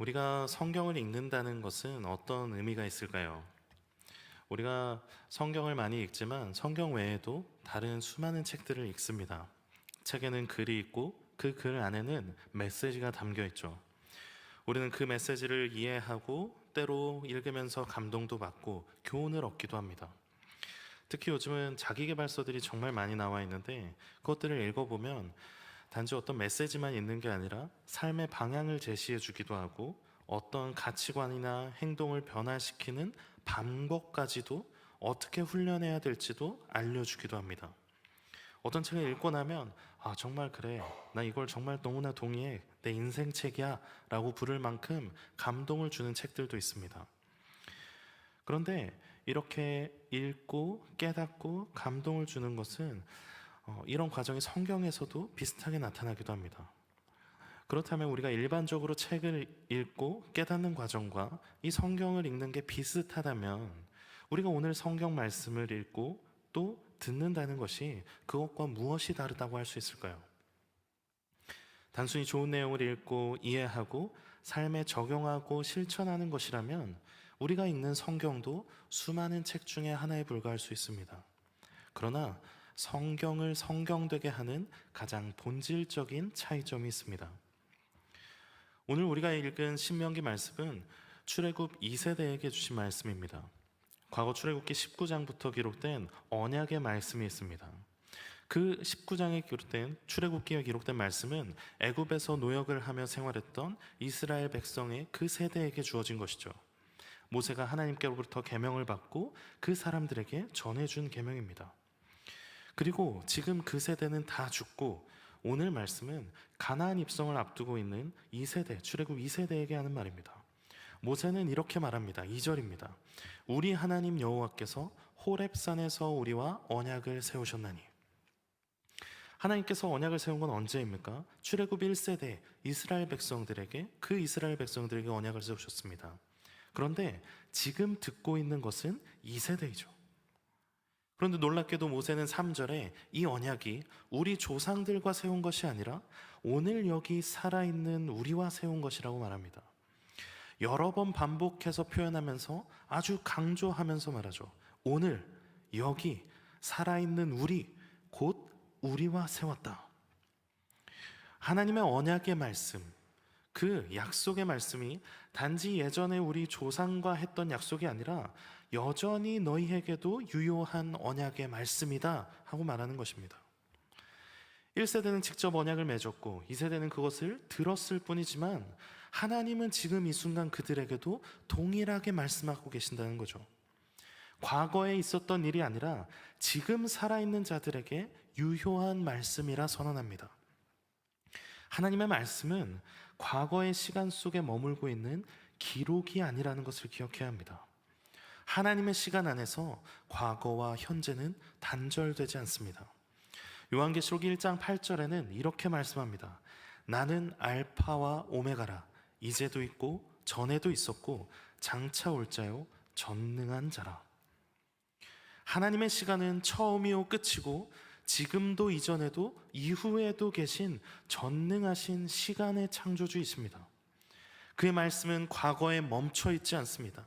우리가 성경을 읽는다는 것은 어떤 의미가 있을까요? 우리가 성경을 많이 읽지만 성경 외에도 다른 수많은 책들을 읽습니다. 책에는 글이 있고 그 글 안에는 메시지가 담겨 있죠. 우리는 그 메시지를 이해하고 때로 읽으면서 감동도 받고 교훈을 얻기도 합니다. 특히 요즘은 자기계발서들이 정말 많이 나와 있는데 그것들을 읽어보면 단지 어떤 메시지만 있는 게 아니라 삶의 방향을 제시해 주기도 하고 어떤 가치관이나 행동을 변화시키는 방법까지도 어떻게 훈련해야 될지도 알려주기도 합니다. 어떤 책을 읽고 나면 정말 그래, 나 이걸 정말 너무나 동의해, 내 인생 책이야 라고 부를 만큼 감동을 주는 책들도 있습니다. 그런데 이렇게 읽고 깨닫고 감동을 주는 것은 이런 과정이 성경에서도 비슷하게 나타나기도 합니다. 그렇다면 우리가 일반적으로 책을 읽고 깨닫는 과정과 이 성경을 읽는 게 비슷하다면 우리가 오늘 성경 말씀을 읽고 또 듣는다는 것이 그것과 무엇이 다르다고 할 수 있을까요? 단순히 좋은 내용을 읽고 이해하고 삶에 적용하고 실천하는 것이라면 우리가 읽는 성경도 수많은 책 중에 하나에 불과할 수 있습니다. 그러나 성경을 성경되게 하는 가장 본질적인 차이점이 있습니다. 오늘 우리가 읽은 신명기 말씀은 출애굽 2세대에게 주신 말씀입니다. 과거 출애굽기 19장부터 기록된 언약의 말씀이 있습니다. 그 19장에 기록된 출애굽기에 기록된 말씀은 애굽에서 노역을 하며 생활했던 이스라엘 백성의 그 세대에게 주어진 것이죠. 모세가 하나님께로부터 계명을 받고 그 사람들에게 전해준 계명입니다. 그리고 지금 그 세대는 다 죽고 오늘 말씀은 가나안 입성을 앞두고 있는 2세대, 출애굽 2세대에게 하는 말입니다. 모세는 이렇게 말합니다. 2절입니다. 우리 하나님 여호와께서 호렙산에서 우리와 언약을 세우셨나니. 하나님께서 언약을 세운 건 언제입니까? 출애굽 1세대 이스라엘 백성들에게, 그 이스라엘 백성들에게 언약을 세우셨습니다. 그런데 지금 듣고 있는 것은 2세대이죠. 그런데 놀랍게도 모세는 3절에 이 언약이 우리 조상들과 세운 것이 아니라 오늘 여기 살아있는 우리와 세운 것이라고 말합니다. 여러 번 반복해서 표현하면서 아주 강조하면서 말하죠. 오늘 여기 살아있는 우리, 곧 우리와 세웠다. 하나님의 언약의 말씀, 그 약속의 말씀이 단지 예전에 우리 조상과 했던 약속이 아니라 여전히 너희에게도 유효한 언약의 말씀이다 하고 말하는 것입니다. 1세대는 직접 언약을 맺었고 2세대는 그것을 들었을 뿐이지만 하나님은 지금 이 순간 그들에게도 동일하게 말씀하고 계신다는 거죠. 과거에 있었던 일이 아니라 지금 살아있는 자들에게 유효한 말씀이라 선언합니다. 하나님의 말씀은 과거의 시간 속에 머물고 있는 기록이 아니라는 것을 기억해야 합니다. 하나님의 시간 안에서 과거와 현재는 단절되지 않습니다. 요한계시록 1장 8절에는 이렇게 말씀합니다. 나는 알파와 오메가라. 이제도 있고 전에도 있었고 장차 올 자요 전능한 자라. 하나님의 시간은 처음이요 끝이고 지금도 이전에도 이후에도 계신 전능하신 시간의 창조주이십니다. 그의 말씀은 과거에 멈춰 있지 않습니다.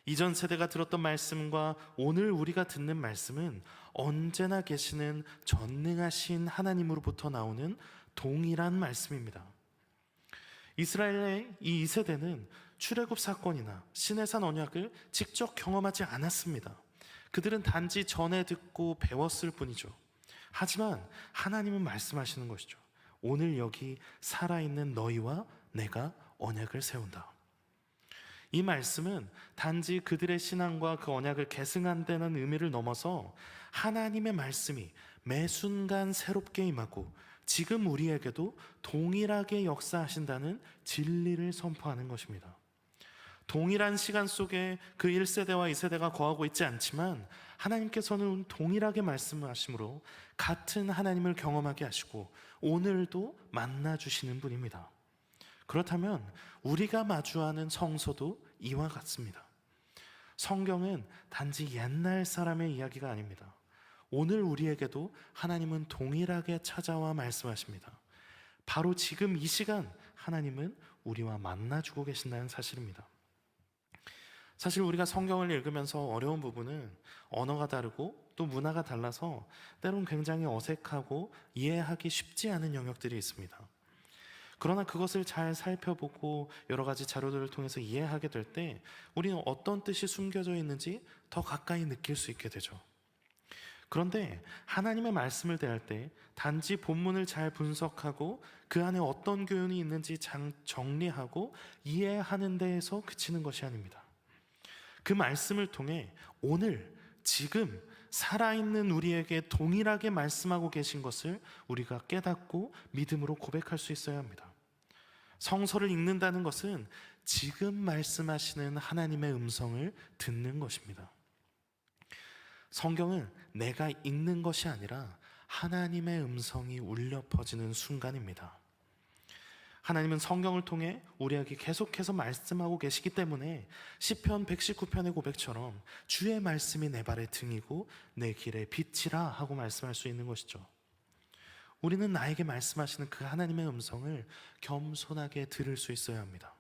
이전 세대가 들었던 말씀과 오늘 우리가 듣는 말씀은 언제나 계시는 전능하신 하나님으로부터 나오는 동일한 말씀입니다. 이스라엘의 이 2세대는 출애굽 사건이나 시내산 언약을 직접 경험하지 않았습니다. 그들은 단지 전에 듣고 배웠을 뿐이죠. 하지만 하나님은 말씀하시는 것이죠. 오늘 여기 살아있는 너희와 내가 언약을 세운다. 이 말씀은 단지 그들의 신앙과 그 언약을 계승한다는 의미를 넘어서 하나님의 말씀이 매 순간 새롭게 임하고 지금 우리에게도 동일하게 역사하신다는 진리를 선포하는 것입니다. 동일한 시간 속에 그 1세대와 2세대가 거하고 있지 않지만 하나님께서는 동일하게 말씀하심으로 같은 하나님을 경험하게 하시고 오늘도 만나주시는 분입니다. 그렇다면 우리가 마주하는 성서도 이와 같습니다. 성경은 단지 옛날 사람의 이야기가 아닙니다. 오늘 우리에게도 하나님은 동일하게 찾아와 말씀하십니다. 바로 지금 이 시간 하나님은 우리와 만나주고 계신다는 사실입니다. 사실 우리가 성경을 읽으면서 어려운 부분은 언어가 다르고 또 문화가 달라서 때론 굉장히 어색하고 이해하기 쉽지 않은 영역들이 있습니다. 그러나 그것을 잘 살펴보고 여러 가지 자료들을 통해서 이해하게 될 때 우리는 어떤 뜻이 숨겨져 있는지 더 가까이 느낄 수 있게 되죠. 그런데 하나님의 말씀을 대할 때 단지 본문을 잘 분석하고 그 안에 어떤 교훈이 있는지 정리하고 이해하는 데에서 그치는 것이 아닙니다. 그 말씀을 통해 오늘 지금 살아있는 우리에게 동일하게 말씀하고 계신 것을 우리가 깨닫고 믿음으로 고백할 수 있어야 합니다. 성서를 읽는다는 것은 지금 말씀하시는 하나님의 음성을 듣는 것입니다. 성경은 내가 읽는 것이 아니라 하나님의 음성이 울려 퍼지는 순간입니다. 하나님은 성경을 통해 우리에게 계속해서 말씀하고 계시기 때문에 시편 119편의 고백처럼 주의 말씀이 내 발의 등이고 내 길의 빛이라 하고 말씀할 수 있는 것이죠. 우리는 나에게 말씀하시는 그 하나님의 음성을 겸손하게 들을 수 있어야 합니다.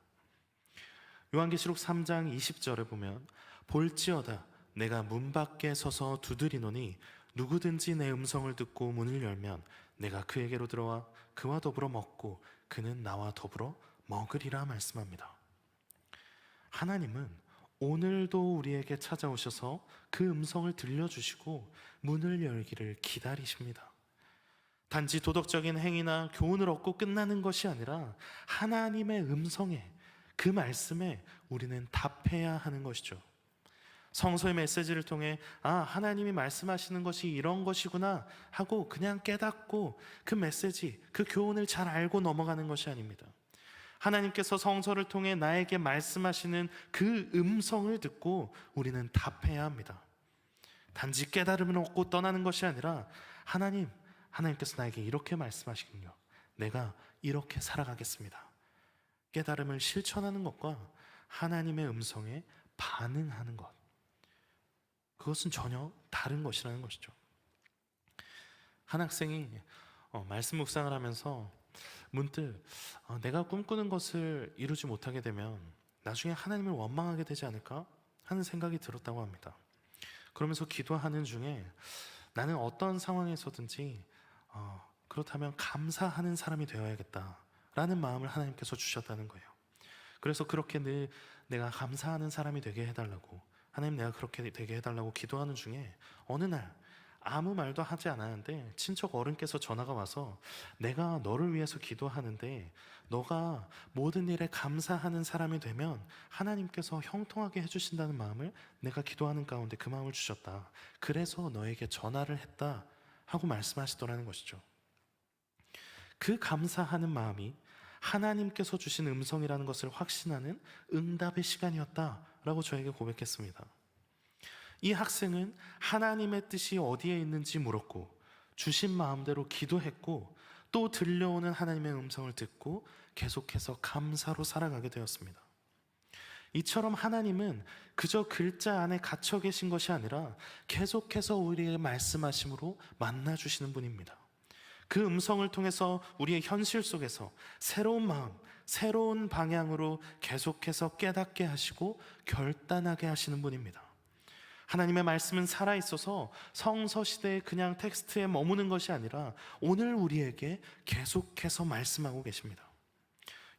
요한계시록 3장 20절에 보면 볼지어다 내가 문 밖에 서서 두드리노니 누구든지 내 음성을 듣고 문을 열면 내가 그에게로 들어와 그와 더불어 먹고 그는 나와 더불어 먹으리라 말씀합니다. 하나님은 오늘도 우리에게 찾아오셔서 그 음성을 들려주시고 문을 열기를 기다리십니다. 단지 도덕적인 행위나 교훈을 얻고 끝나는 것이 아니라 하나님의 음성에, 그 말씀에 우리는 답해야 하는 것이죠. 성서의 메시지를 통해 하나님이 말씀하시는 것이 이런 것이구나 하고 그냥 깨닫고 그 메시지, 그 교훈을 잘 알고 넘어가는 것이 아닙니다. 하나님께서 성서를 통해 나에게 말씀하시는 그 음성을 듣고 우리는 답해야 합니다. 단지 깨달음을 얻고 떠나는 것이 아니라 하나님께서 나에게 이렇게 말씀하시군요. 내가 이렇게 살아가겠습니다. 깨달음을 실천하는 것과 하나님의 음성에 반응하는 것, 그것은 전혀 다른 것이라는 것이죠. 한 학생이 말씀 묵상을 하면서 문득 내가 꿈꾸는 것을 이루지 못하게 되면 나중에 하나님을 원망하게 되지 않을까 하는 생각이 들었다고 합니다. 그러면서 기도하는 중에 나는 어떤 상황에서든지 그렇다면 감사하는 사람이 되어야겠다라는 마음을 하나님께서 주셨다는 거예요. 그래서 그렇게 늘 내가 감사하는 사람이 되게 해달라고, 하나님 내가 그렇게 되게 해달라고 기도하는 중에 어느 날 아무 말도 하지 않았는데 친척 어른께서 전화가 와서 내가 너를 위해서 기도하는데 너가 모든 일에 감사하는 사람이 되면 하나님께서 형통하게 해주신다는 마음을 내가 기도하는 가운데 그 마음을 주셨다. 그래서 너에게 전화를 했다 하고 말씀하시더라는 것이죠. 그 감사하는 마음이 하나님께서 주신 음성이라는 것을 확신하는 응답의 시간이었다라고 저에게 고백했습니다. 이 학생은 하나님의 뜻이 어디에 있는지 물었고 주신 마음대로 기도했고 또 들려오는 하나님의 음성을 듣고 계속해서 감사로 살아가게 되었습니다. 이처럼 하나님은 그저 글자 안에 갇혀 계신 것이 아니라 계속해서 우리에게 말씀하심으로 만나주시는 분입니다. 그 음성을 통해서 우리의 현실 속에서 새로운 마음, 새로운 방향으로 계속해서 깨닫게 하시고 결단하게 하시는 분입니다. 하나님의 말씀은 살아있어서 성서시대에 그냥 텍스트에 머무는 것이 아니라 오늘 우리에게 계속해서 말씀하고 계십니다.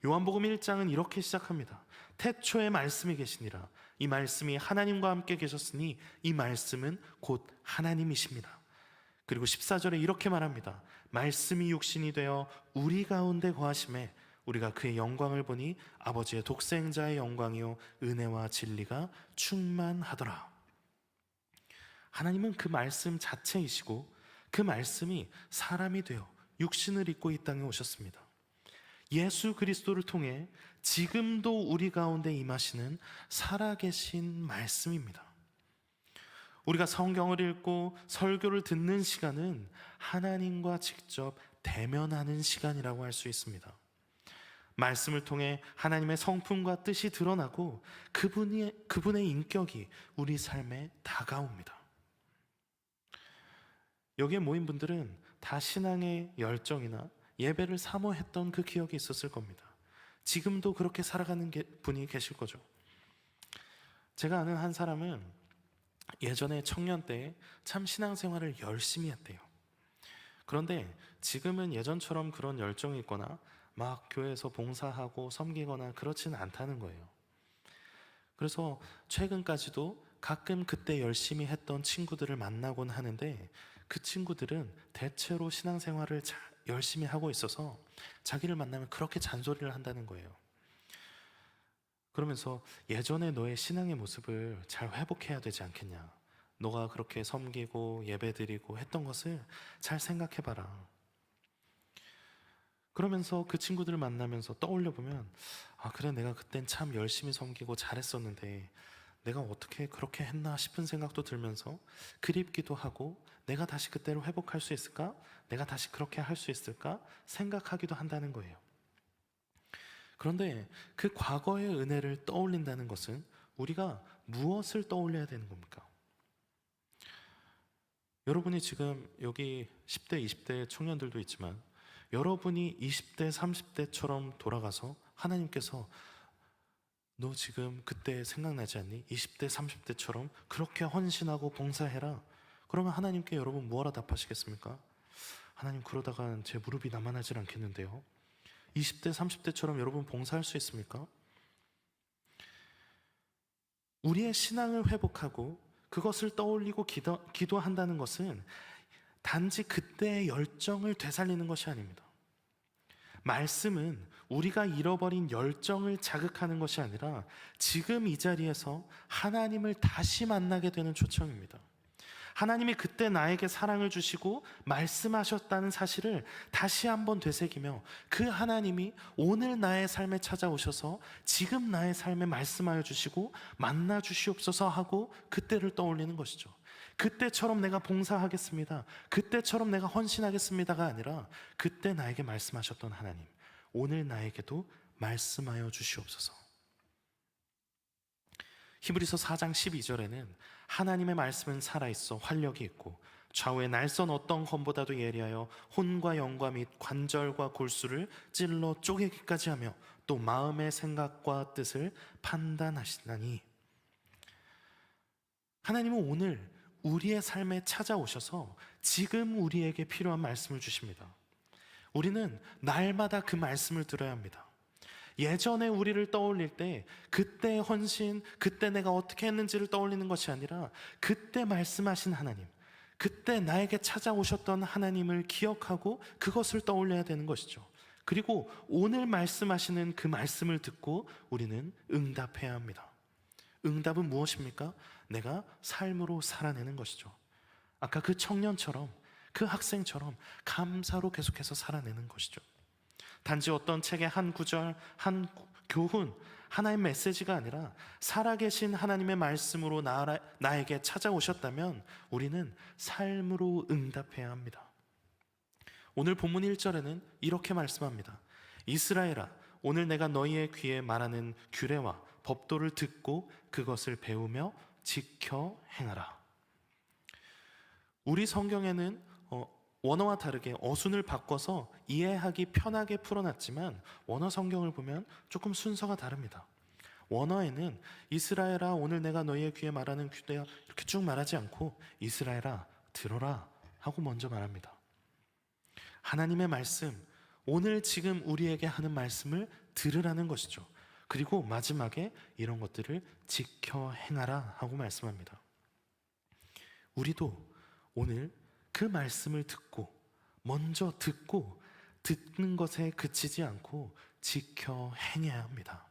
요한복음 1장은 이렇게 시작합니다. 태초에 말씀이 계시니라. 이 말씀이 하나님과 함께 계셨으니 이 말씀은 곧 하나님이십니다. 그리고 14절에 이렇게 말합니다. 말씀이 육신이 되어 우리 가운데 거하심에 우리가 그의 영광을 보니 아버지의 독생자의 영광이요 은혜와 진리가 충만하더라. 하나님은 그 말씀 자체이시고 그 말씀이 사람이 되어 육신을 입고 이 땅에 오셨습니다. 예수 그리스도를 통해 지금도 우리 가운데 임하시는 살아계신 말씀입니다. 우리가 성경을 읽고 설교를 듣는 시간은 하나님과 직접 대면하는 시간이라고 할 수 있습니다. 말씀을 통해 하나님의 성품과 뜻이 드러나고 그분의 인격이 우리 삶에 다가옵니다. 여기에 모인 분들은 다 신앙의 열정이나 예배를 사모했던 그 기억이 있었을 겁니다. 지금도 그렇게 살아가는 분이 계실 거죠. 제가 아는 한 사람은 예전에 청년 때 참 신앙생활을 열심히 했대요. 그런데 지금은 예전처럼 그런 열정이 있거나 막 교회에서 봉사하고 섬기거나 그렇지는 않다는 거예요. 그래서 최근까지도 가끔 그때 열심히 했던 친구들을 만나곤 하는데, 그 친구들은 대체로 신앙생활을 열심히 하고 있어서 자기를 만나면 그렇게 잔소리를 한다는 거예요. 그러면서 예전에 너의 신앙의 모습을 잘 회복해야 되지 않겠냐, 너가 그렇게 섬기고 예배드리고 했던 것을 잘 생각해봐라. 그러면서 그 친구들을 만나면서 떠올려 보면, 아 그래, 내가 그땐 참 열심히 섬기고 잘했었는데 내가 어떻게 그렇게 했나 싶은 생각도 들면서 그립기도 하고, 내가 다시 그때로 회복할 수 있을까? 내가 다시 그렇게 할 수 있을까? 생각하기도 한다는 거예요. 그런데 그 과거의 은혜를 떠올린다는 것은 우리가 무엇을 떠올려야 되는 겁니까? 여러분이 지금 여기 10대, 20대 청년들도 있지만, 여러분이 20대, 30대처럼 돌아가서 하나님께서 너 지금 그때 생각나지 않니? 20대, 30대처럼 그렇게 헌신하고 봉사해라. 그러면 하나님께 여러분 뭐하러 답하시겠습니까? 하나님, 그러다가 제 무릎이 남아나질 않겠는데요. 20대, 30대처럼 여러분 봉사할 수 있습니까? 우리의 신앙을 회복하고 그것을 떠올리고 기도한다는 것은 단지 그때의 열정을 되살리는 것이 아닙니다. 말씀은 우리가 잃어버린 열정을 자극하는 것이 아니라 지금 이 자리에서 하나님을 다시 만나게 되는 초청입니다. 하나님이 그때 나에게 사랑을 주시고 말씀하셨다는 사실을 다시 한번 되새기며, 그 하나님이 오늘 나의 삶에 찾아오셔서 지금 나의 삶에 말씀하여 주시고 만나 주시옵소서 하고 그때를 떠올리는 것이죠. 그때처럼 내가 봉사하겠습니다, 그때처럼 내가 헌신하겠습니다가 아니라 그때 나에게 말씀하셨던 하나님, 오늘 나에게도 말씀하여 주시옵소서. 히브리서 4장 12절에는 하나님의 말씀은 살아있어 활력이 있고 좌우의 날선 어떤 검보다도 예리하여 혼과 영과 및 관절과 골수를 찔러 쪼개기까지 하며 또 마음의 생각과 뜻을 판단하시나니, 하나님은 오늘 우리의 삶에 찾아오셔서 지금 우리에게 필요한 말씀을 주십니다. 우리는 날마다 그 말씀을 들어야 합니다. 예전에 우리를 떠올릴 때 그때의 헌신, 그때 내가 어떻게 했는지를 떠올리는 것이 아니라 그때 말씀하신 하나님, 그때 나에게 찾아오셨던 하나님을 기억하고 그것을 떠올려야 되는 것이죠. 그리고 오늘 말씀하시는 그 말씀을 듣고 우리는 응답해야 합니다. 응답은 무엇입니까? 내가 삶으로 살아내는 것이죠. 아까 그 청년처럼, 그 학생처럼 감사로 계속해서 살아내는 것이죠. 단지 어떤 책의 한 구절, 한 교훈, 하나의 메시지가 아니라 살아계신 하나님의 말씀으로 나에게 찾아오셨다면 우리는 삶으로 응답해야 합니다. 오늘 본문 1절에는 이렇게 말씀합니다. 이스라엘아, 오늘 내가 너희의 귀에 말하는 규례와 법도를 듣고 그것을 배우며 지켜 행하라. 우리 성경에는 원어와 다르게 어순을 바꿔서 이해하기 편하게 풀어놨지만 원어 성경을 보면 조금 순서가 다릅니다. 원어에는 이스라엘아, 오늘 내가 너희의 귀에 말하는 규례야 이렇게 쭉 말하지 않고 이스라엘아, 들어라 하고 먼저 말합니다. 하나님의 말씀, 오늘 지금 우리에게 하는 말씀을 들으라는 것이죠. 그리고 마지막에 이런 것들을 지켜 행하라 하고 말씀합니다. 우리도 오늘 그 말씀을 듣고, 먼저 듣고 듣는 것에 그치지 않고 지켜 행해야 합니다.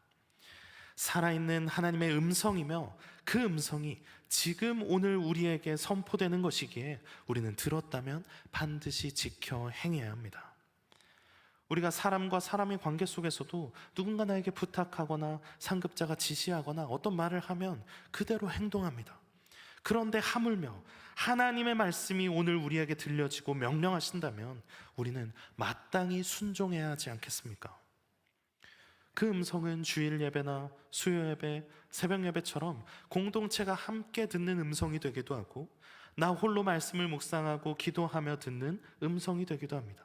살아있는 하나님의 음성이며 그 음성이 지금 오늘 우리에게 선포되는 것이기에 우리는 들었다면 반드시 지켜 행해야 합니다. 우리가 사람과 사람의 관계 속에서도 누군가 나에게 부탁하거나 상급자가 지시하거나 어떤 말을 하면 그대로 행동합니다. 그런데 하물며 하나님의 말씀이 오늘 우리에게 들려지고 명령하신다면 우리는 마땅히 순종해야 하지 않겠습니까? 그 음성은 주일 예배나 수요 예배, 새벽 예배처럼 공동체가 함께 듣는 음성이 되기도 하고, 나 홀로 말씀을 묵상하고 기도하며 듣는 음성이 되기도 합니다.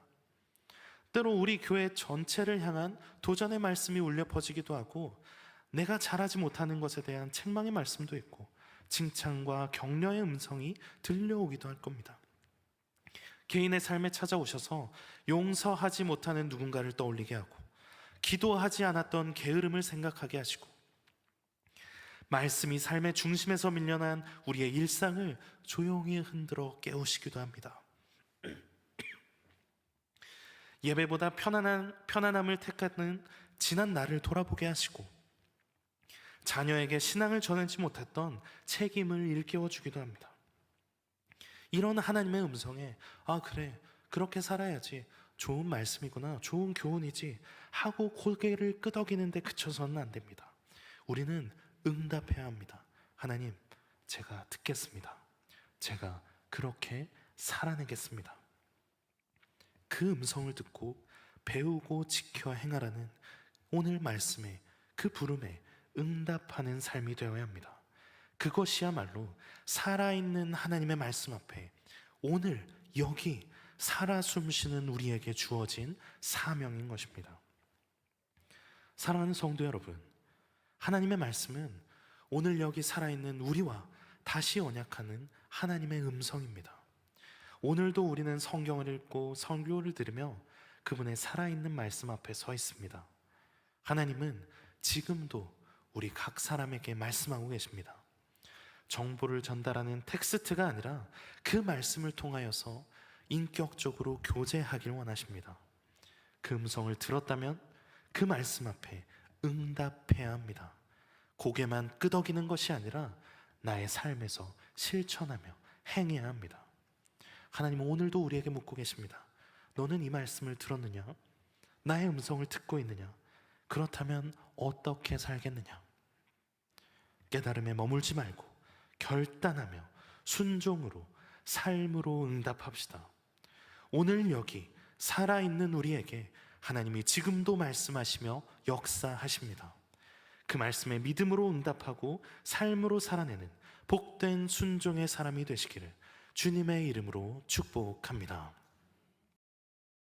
때로 우리 교회 전체를 향한 도전의 말씀이 울려 퍼지기도 하고, 내가 잘하지 못하는 것에 대한 책망의 말씀도 있고, 칭찬과 격려의 음성이 들려오기도 할 겁니다. 개인의 삶에 찾아오셔서 용서하지 못하는 누군가를 떠올리게 하고, 기도하지 않았던 게으름을 생각하게 하시고, 말씀이 삶의 중심에서 밀려난 우리의 일상을 조용히 흔들어 깨우시기도 합니다. 예배보다 편안함을 택하는 지난 날을 돌아보게 하시고, 자녀에게 신앙을 전하지 못했던 책임을 일깨워 주기도 합니다. 이런 하나님의 음성에 그래, 그렇게 살아야지, 좋은 말씀이구나, 좋은 교훈이지 하고 고개를 끄덕이는데 그쳐서는 안 됩니다. 우리는 응답해야 합니다. 하나님, 제가 듣겠습니다. 제가 그렇게 살아내겠습니다. 그 음성을 듣고 배우고 지켜 행하라는 오늘 말씀에, 그 부름에 응답하는 삶이 되어야 합니다. 그것이야말로 살아있는 하나님의 말씀 앞에 오늘 여기 살아 숨쉬는 우리에게 주어진 사명인 것입니다. 사랑하는 성도 여러분, 하나님의 말씀은 오늘 여기 살아있는 우리와 다시 언약하는 하나님의 음성입니다. 오늘도 우리는 성경을 읽고 설교를 들으며 그분의 살아있는 말씀 앞에 서 있습니다. 하나님은 지금도 우리 각 사람에게 말씀하고 계십니다. 정보를 전달하는 텍스트가 아니라 그 말씀을 통하여서 인격적으로 교제하길 원하십니다. 그 음성을 들었다면 그 말씀 앞에 응답해야 합니다. 고개만 끄덕이는 것이 아니라 나의 삶에서 실천하며 행해야 합니다. 하나님은 오늘도 우리에게 묻고 계십니다. 너는 이 말씀을 들었느냐? 나의 음성을 듣고 있느냐? 그렇다면 어떻게 살겠느냐? 깨달음에 머물지 말고 결단하며 순종으로, 삶으로 응답합시다. 오늘 여기 살아있는 우리에게 하나님이 지금도 말씀하시며 역사하십니다. 그 말씀에 믿음으로 응답하고 삶으로 살아내는 복된 순종의 사람이 되시기를 주님의 이름으로 축복합니다.